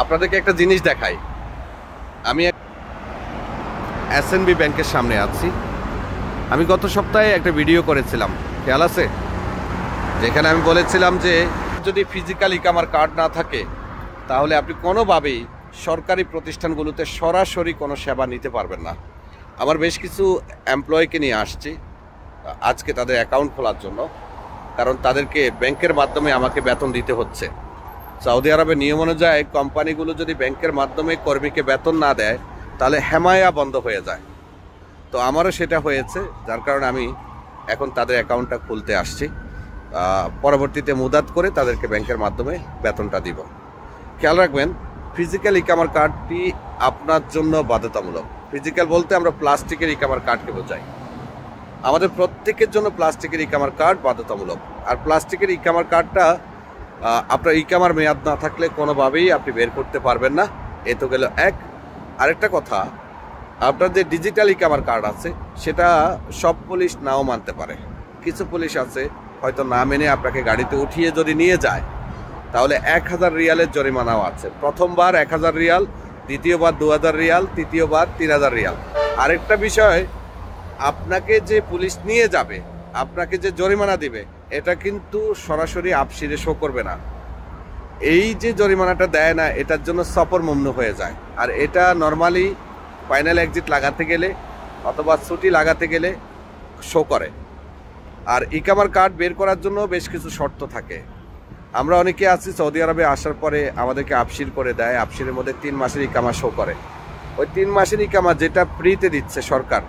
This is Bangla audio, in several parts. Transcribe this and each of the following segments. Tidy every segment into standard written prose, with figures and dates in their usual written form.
আপনাদেরকে একটা জিনিস দেখাই। আমি এসএনবি ব্যাংকের সামনে আছি। আমি গত সপ্তাহে একটা ভিডিও করেছিলাম, খেয়াল আছে? যেখানে আমি বলেছিলাম যে যদি ফিজিক্যাল ইকামার কার্ড না থাকে তাহলে আপনি কোনোভাবেই সরকারি প্রতিষ্ঠানগুলোতে সরাসরি কোনো সেবা নিতে পারবেন না। আমার বেশ কিছু এমপ্লয়িকে নিয়ে আসছি আজকে তাদের অ্যাকাউন্ট খোলার জন্য, কারণ তাদেরকে ব্যাংকের মাধ্যমে আমাকে বেতন দিতে হচ্ছে। সৌদি আরবের নিয়ম অনুযায়ী কোম্পানিগুলো যদি ব্যাংকের মাধ্যমে কর্মীকে বেতন না দেয় তাহলে হেমায়া বন্ধ হয়ে যায়। তো আমারও সেটা হয়েছে, যার কারণে আমি এখন তাদের অ্যাকাউন্টটা খুলতে আসছি। পরবর্তীতে মুদাত করে তাদেরকে ব্যাংকের মাধ্যমে বেতনটা দিব। খেয়াল রাখবেন, ফিজিক্যাল ইকামার কার্ডটি আপনার জন্য বাধ্যতামূলক। ফিজিক্যাল বলতে আমরা প্লাস্টিকের ইকামার কার্ডকে বোঝাই। আমাদের প্রত্যেকের জন্য প্লাস্টিকের ইকামার কার্ড বাধ্যতামূলক। আর প্লাস্টিকের ইকামার কার্ডটা আপনার ইকামার মেয়াদ না থাকলে কোনোভাবেই আপনি বের করতে পারবেন না। এ তো গেল এক। আরেকটা কথা, আপনার যে ডিজিটাল ইকামার কার্ড আছে সেটা সব পুলিশ নাও মানতে পারে। কিছু পুলিশ আছে হয়তো না মেনে আপনাকে গাড়িতে উঠিয়ে যদি নিয়ে যায় তাহলে 1000 রিয়ালের জরিমানাও আছে। প্রথমবার 1000 রিয়াল, দ্বিতীয়বার 2000 রিয়াল, তৃতীয়বার 3000 রিয়াল। আরেকটা বিষয়, আপনাকে যে পুলিশ নিয়ে যাবে, আপনাকে যে জরিমানা দিবে, এটা কিন্তু সরাসরি আফসিরে শো করবে না। এই যে জরিমানাটা দেয় না, এটার জন্য সফর মমনু হয়ে যায়। আর এটা নর্মালি ফাইনাল এক্সিট লাগাতে গেলে অথবা ছুটি লাগাতে গেলে শো করে। আর ইকামার কার্ড বের করার জন্য বেশ কিছু শর্ত থাকে। আমরা অনেকে আছি সৌদি আরবে আসার পরে আমাদেরকে আফসির করে দেয়, আফসিরের মধ্যে 3 মাসের ইকামা শো করে। ওই 3 মাসের ইকামা যেটা ফ্রিতে দিচ্ছে সরকার,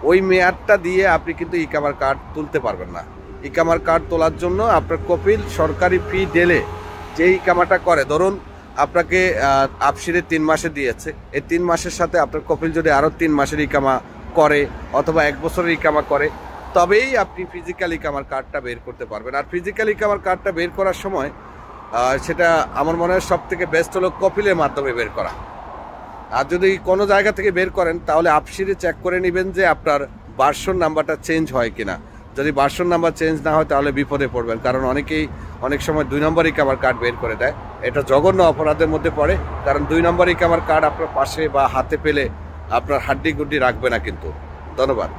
ওই মেয়াদটা দিয়ে আপনি কিন্তু ইকামার কার্ড তুলতে পারবেন না। ইকামার কার্ড তোলার জন্য আপনার কপিল সরকারি ফি দিলে যে ইকামাটা করে, ধরুন আপনাকে আফসিরে 3 মাসে দিয়েছে, এই 3 মাসের সাথে আপনার কপিল যদি আরও 3 মাসের ইকামা করে অথবা 1 বছরের ইকামা করে, তবেই আপনি ফিজিক্যাল ইকামার কার্ডটা বের করতে পারবেন। আর ফিজিক্যাল ইকামার কার্ডটা বের করার সময় সেটা আমার মনে হয় সব থেকে বেস্ট হলো কপিলের মাধ্যমে বের করা। আর যদি কোনো জায়গা থেকে বের করেন তাহলে আফসিরে চেক করে নেবেন যে আপনার ভার্সন নাম্বারটা চেঞ্জ হয় কিনা। যদি ভার্সন নাম্বার চেঞ্জ না হয় তাহলে বিপদে পড়বেন, কারণ অনেকেই অনেক সময় 2 নম্বর ইকামার কার্ড বের করে দেয়। এটা জঘন্য অপরাধের মধ্যে পড়ে, কারণ 2 নম্বর ইকামার কার্ড আপনার পাশে বা হাতে পেলে আপনার হাড্ডি গুড্ডি রাখবে না কিন্তু। ধন্যবাদ।